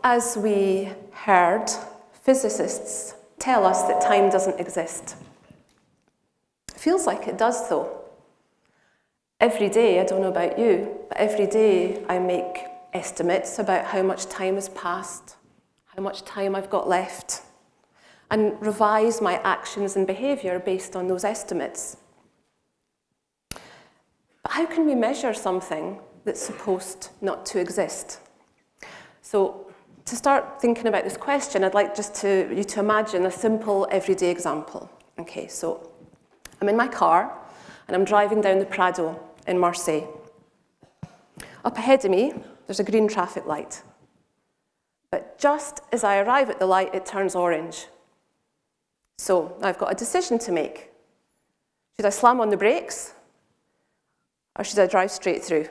as we heard, physicists tell us that time doesn't exist. It feels like it does, though. Every day, I don't know about you, but every day I make estimates about how much time has passed, how much time I've got left, and revise my actions and behaviour based on those estimates. But how can we measure something that's supposed not to exist? So, to start thinking about this question, I'd like you to imagine a simple everyday example. Okay, so I'm in my car and I'm driving down the Prado in Marseille. Up ahead of me, there's a green traffic light. But just as I arrive at the light, it turns orange. So I've got a decision to make. Should I slam on the brakes or should I drive straight through?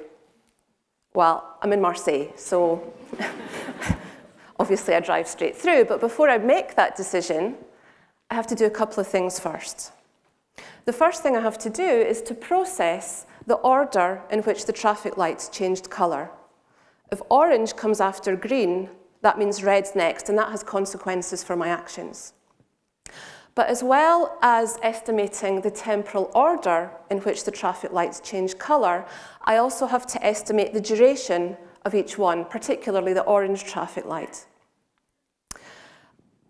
Well, I'm in Marseille, so obviously I drive straight through, but before I make that decision, I have to do a couple of things first. The first thing I have to do is to process the order in which the traffic lights changed colour. If orange comes after green, that means red's next, and that has consequences for my actions. But as well as estimating the temporal order in which the traffic lights change colour, I also have to estimate the duration of each one, particularly the orange traffic light.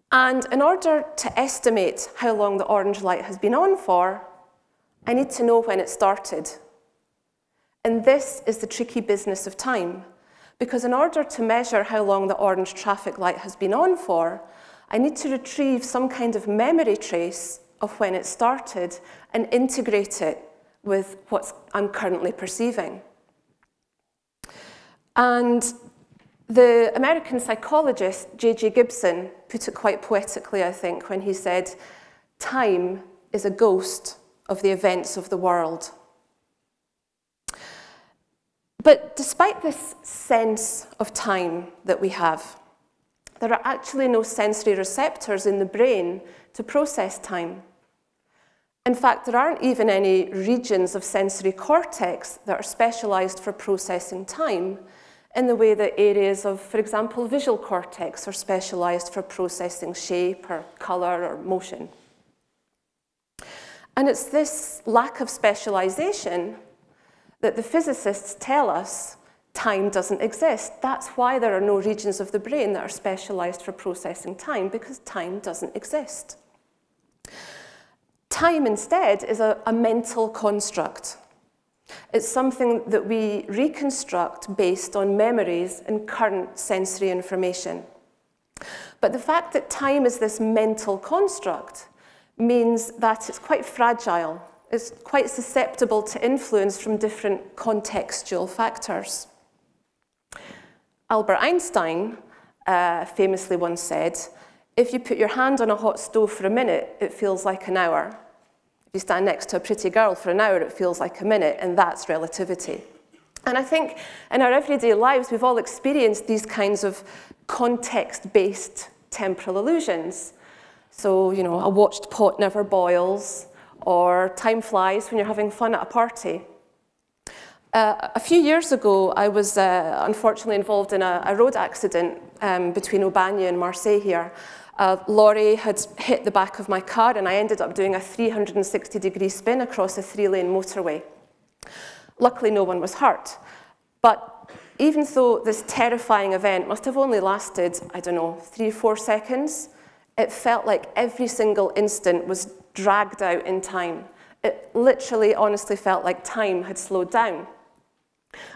And in order to estimate how long the orange light has been on for, I need to know when it started. And this is the tricky business of time, because in order to measure how long the orange traffic light has been on for, I need to retrieve some kind of memory trace of when it started and integrate it with what I'm currently perceiving. And the American psychologist J.J. Gibson put it quite poetically, I think, when he said, "Time is a ghost of the events of the world." But despite this sense of time that we have, there are actually no sensory receptors in the brain to process time. In fact, there aren't even any regions of sensory cortex that are specialised for processing time in the way that areas of, for example, visual cortex are specialised for processing shape or colour or motion. And it's this lack of specialisation that the physicists tell us time doesn't exist. That's why there are no regions of the brain that are specialised for processing time, because time doesn't exist. Time, instead, is a mental construct. It's something that we reconstruct based on memories and current sensory information. But the fact that time is this mental construct means that it's quite fragile. It's quite susceptible to influence from different contextual factors. Albert Einstein famously once said, "If you put your hand on a hot stove for a minute, it feels like an hour. If you stand next to a pretty girl for an hour, it feels like a minute," and that's relativity. And I think in our everyday lives, we've all experienced these kinds of context-based temporal illusions. So, you know, a watched pot never boils, or time flies when you're having fun at a party. A few years ago, I was unfortunately involved in a road accident between Aubagne and Marseille here. A lorry had hit the back of my car, and I ended up doing a 360-degree spin across a 3-lane motorway. Luckily, no one was hurt. But even though this terrifying event must have only lasted, I don't know, 3 or 4 seconds, it felt like every single instant was dragged out in time. It literally, honestly felt like time had slowed down.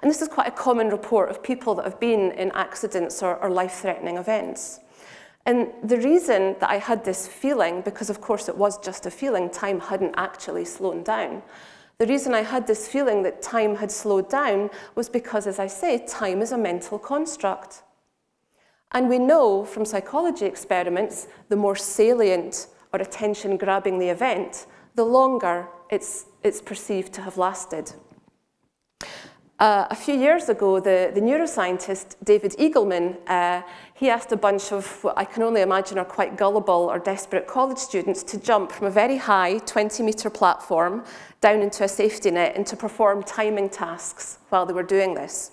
And this is quite a common report of people that have been in accidents or life-threatening events. And the reason that I had this feeling, because of course it was just a feeling, time hadn't actually slowed down. The reason I had this feeling that time had slowed down was because, as I say, time is a mental construct. And we know from psychology experiments, the more salient or attention-grabbing the event, the longer it's perceived to have lasted. A few years ago, the neuroscientist David Eagleman, he asked a bunch of what I can only imagine are quite gullible or desperate college students to jump from a very high 20-metre platform down into a safety net and to perform timing tasks while they were doing this.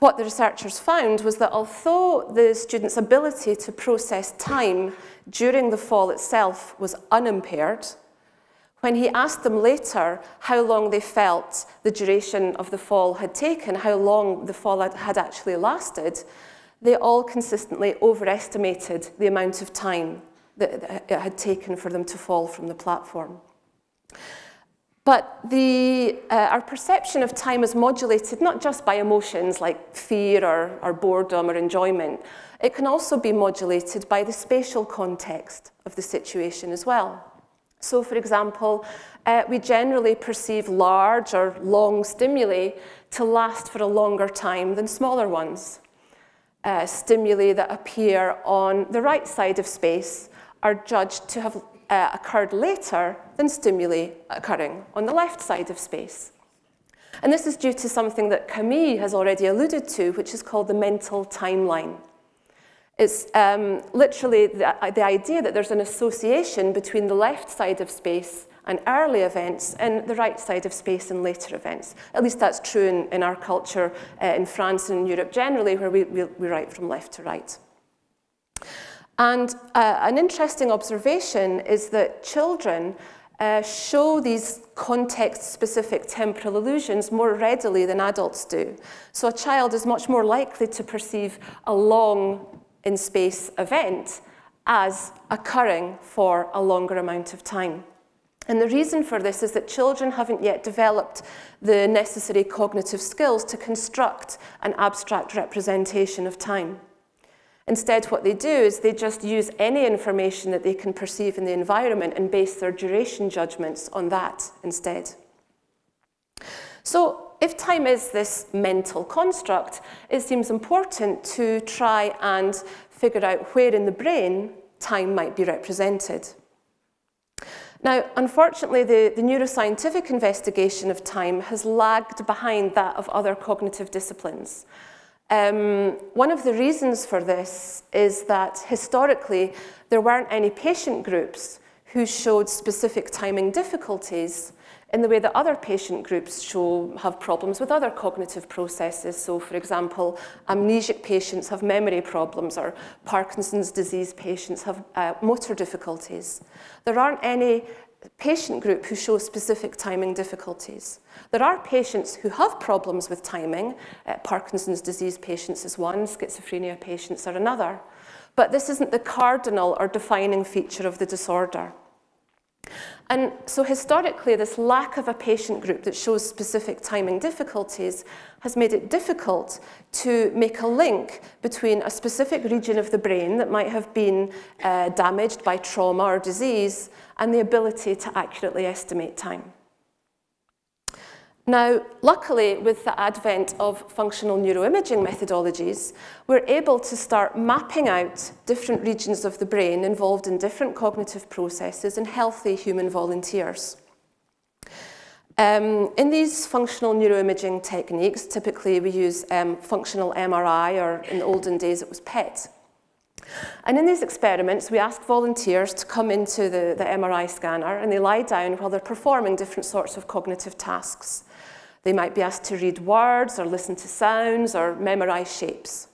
what the researchers found was that although the student's ability to process time during the fall itself was unimpaired, when he asked them later how long they felt the duration of the fall had taken, how long the fall had actually lasted, they all consistently overestimated the amount of time that it had taken for them to fall from the platform. But our perception of time is modulated not just by emotions like fear or boredom or enjoyment. It can also be modulated by the spatial context of the situation as well. So, for example, we generally perceive large or long stimuli to last for a longer time than smaller ones. Stimuli that appear on the right side of space are judged to have occurred later than stimuli occurring on the left side of space. And this is due to something that Camus has already alluded to, which is called the mental timeline. It's literally the idea that there's an association between the left side of space and early events and the right side of space and later events. At least that's true in our culture in France and in Europe generally, where we write from left to right. And an interesting observation is that children show these context-specific temporal illusions more readily than adults do. So a child is much more likely to perceive a long in-space event as occurring for a longer amount of time. And the reason for this is that children haven't yet developed the necessary cognitive skills to construct an abstract representation of time. Instead, what they do is they just use any information that they can perceive in the environment and base their duration judgments on that instead. So, if time is this mental construct, it seems important to try and figure out where in the brain time might be represented. Now, unfortunately, the neuroscientific investigation of time has lagged behind that of other cognitive disciplines. One of the reasons for this is that historically there weren't any patient groups who showed specific timing difficulties in the way that other patient groups have problems with other cognitive processes. So, for example, amnesic patients have memory problems, or Parkinson's disease patients have motor difficulties. There aren't any patient group who show specific timing difficulties. There are patients who have problems with timing. Parkinson's disease patients is one, schizophrenia patients are another. But this isn't the cardinal or defining feature of the disorder. And so historically, this lack of a patient group that shows specific timing difficulties has made it difficult to make a link between a specific region of the brain that might have been damaged by trauma or disease and the ability to accurately estimate time. Now, luckily, with the advent of functional neuroimaging methodologies, we're able to start mapping out different regions of the brain involved in different cognitive processes in healthy human volunteers. In these functional neuroimaging techniques, typically we use functional MRI, or in the olden days it was PET. And in these experiments, we ask volunteers to come into the MRI scanner and they lie down while they're performing different sorts of cognitive tasks. They might be asked to read words or listen to sounds or memorize shapes.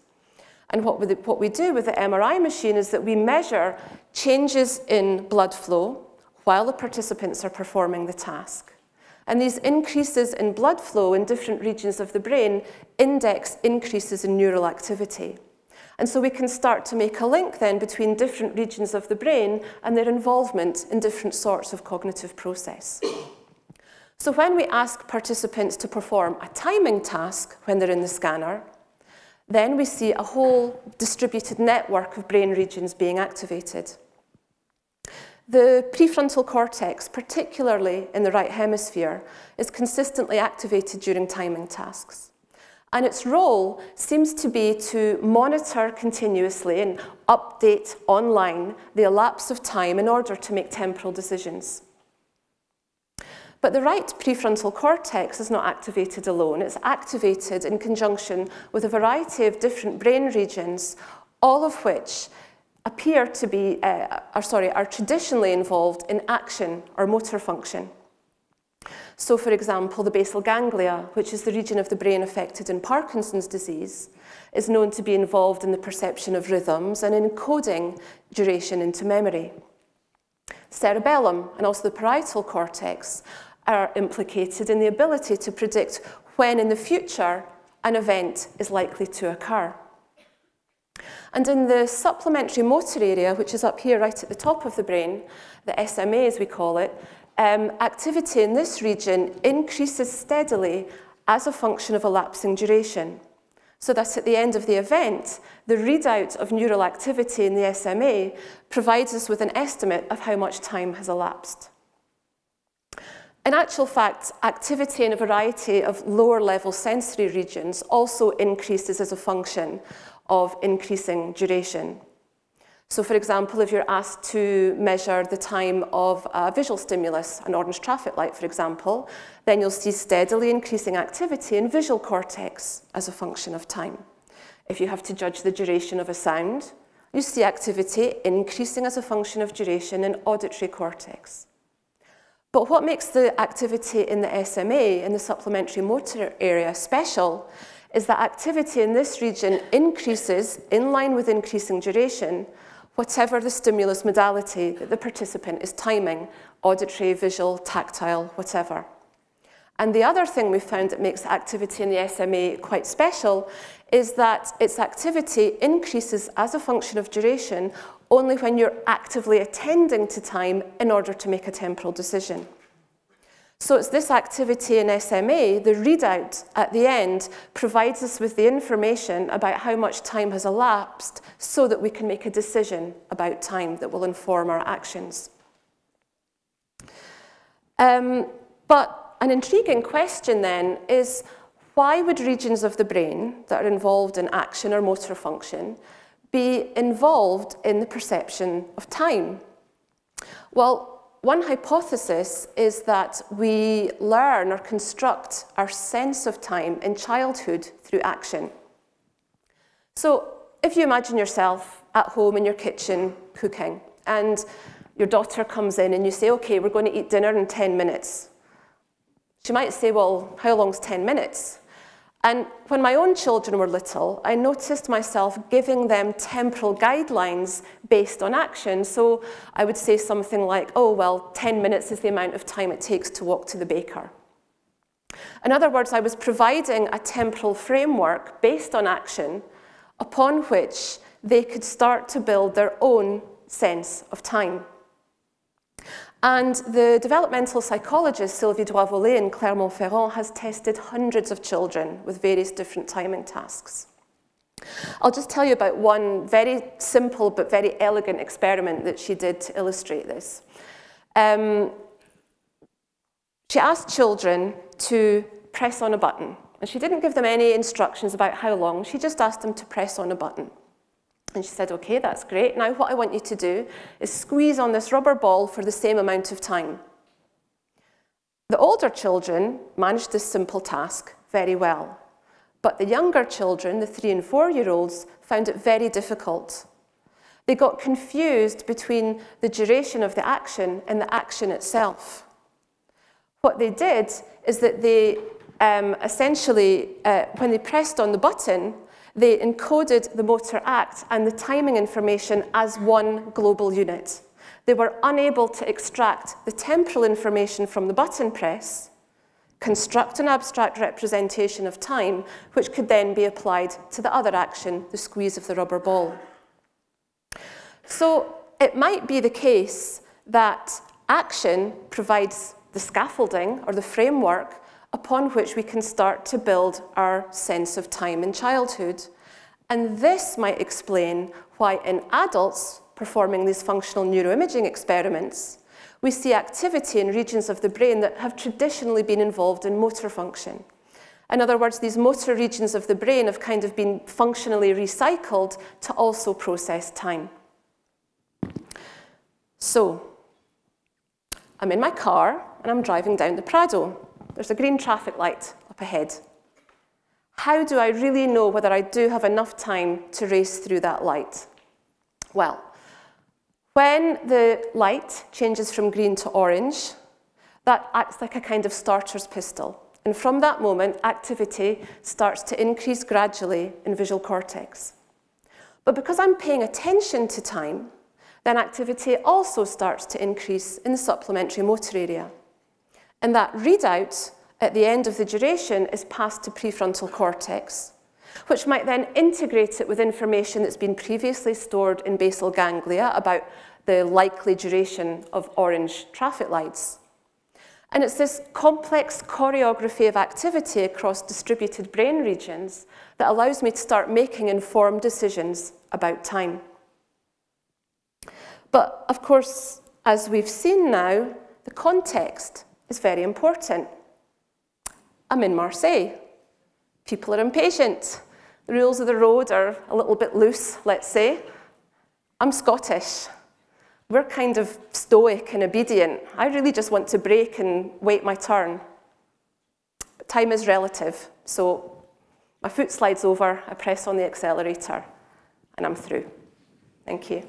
And what we do with the MRI machine is that we measure changes in blood flow while the participants are performing the task. And these increases in blood flow in different regions of the brain index increases in neural activity. And so we can start to make a link then between different regions of the brain and their involvement in different sorts of cognitive process. So when we ask participants to perform a timing task when they're in the scanner, then we see a whole distributed network of brain regions being activated. The prefrontal cortex, particularly in the right hemisphere, is consistently activated during timing tasks. And its role seems to be to monitor continuously and update online the elapse of time in order to make temporal decisions. But the right prefrontal cortex is not activated alone. It's activated in conjunction with a variety of different brain regions, all of which appear to be, are traditionally involved in action or motor function. So, for example, the basal ganglia, which is the region of the brain affected in Parkinson's disease, is known to be involved in the perception of rhythms and encoding duration into memory. Cerebellum and also the parietal cortex are implicated in the ability to predict when in the future an event is likely to occur. And in the supplementary motor area, which is up here right at the top of the brain, the SMA as we call it, activity in this region increases steadily as a function of elapsing duration, so that at the end of the event, the readout of neural activity in the SMA provides us with an estimate of how much time has elapsed. In actual fact, activity in a variety of lower-level sensory regions also increases as a function of increasing duration. So, for example, if you're asked to measure the time of a visual stimulus, an orange traffic light, for example, then you'll see steadily increasing activity in visual cortex as a function of time. If you have to judge the duration of a sound, you see activity increasing as a function of duration in auditory cortex. But what makes the activity in the SMA, in the supplementary motor area, special is that activity in this region increases in line with increasing duration, whatever the stimulus modality that the participant is timing, auditory, visual, tactile, whatever. And the other thing we found that makes activity in the SMA quite special is that its activity increases as a function of duration only when you're actively attending to time in order to make a temporal decision. So it's this activity in SMA, the readout at the end, provides us with the information about how much time has elapsed so that we can make a decision about time that will inform our actions. But an intriguing question then is, why would regions of the brain that are involved in action or motor function be involved in the perception of time? Well, one hypothesis is that we learn or construct our sense of time in childhood through action. So if you imagine yourself at home in your kitchen cooking, and your daughter comes in and you say, okay, we're going to eat dinner in 10 minutes. She might say, well, how long's 10 minutes? And when my own children were little, I noticed myself giving them temporal guidelines based on action. So I would say something like, oh, well, 10 minutes is the amount of time it takes to walk to the baker. In other words, I was providing a temporal framework based on action upon which they could start to build their own sense of time. And the developmental psychologist Sylvie Doivollet in Clermont-Ferrand has tested hundreds of children with various different timing tasks. I'll just tell you about one very simple but very elegant experiment that she did to illustrate this. She asked children to press on a button, and she didn't give them any instructions about how long, she just asked them to press on a button. And she said, okay, that's great. Now what I want you to do is squeeze on this rubber ball for the same amount of time. The older children managed this simple task very well. But the younger children, the 3- and 4-year-olds, found it very difficult. They got confused between the duration of the action and the action itself. What they did is that they essentially, when they pressed on the button, they encoded the motor act and the timing information as one global unit. They were unable to extract the temporal information from the button press, construct an abstract representation of time, which could then be applied to the other action, the squeeze of the rubber ball. So it might be the case that action provides the scaffolding or the framework upon which we can start to build our sense of time in childhood. And this might explain why in adults performing these functional neuroimaging experiments, we see activity in regions of the brain that have traditionally been involved in motor function. In other words, these motor regions of the brain have kind of been functionally recycled to also process time. So, I'm in my car and I'm driving down the Prado. There's a green traffic light up ahead. How do I really know whether I do have enough time to race through that light? Well, when the light changes from green to orange, that acts like a kind of starter's pistol. And from that moment, activity starts to increase gradually in visual cortex. But because I'm paying attention to time, then activity also starts to increase in the supplementary motor area. And that readout at the end of the duration is passed to prefrontal cortex, which might then integrate it with information that's been previously stored in basal ganglia about the likely duration of orange traffic lights. And it's this complex choreography of activity across distributed brain regions that allows me to start making informed decisions about time. But of course, as we've seen now, the context is very important. I'm in Marseille. People are impatient. The rules of the road are a little bit loose, let's say. I'm Scottish. We're kind of stoic and obedient. I really just want to brake and wait my turn. But time is relative, so my foot slides over, I press on the accelerator, and I'm through. Thank you.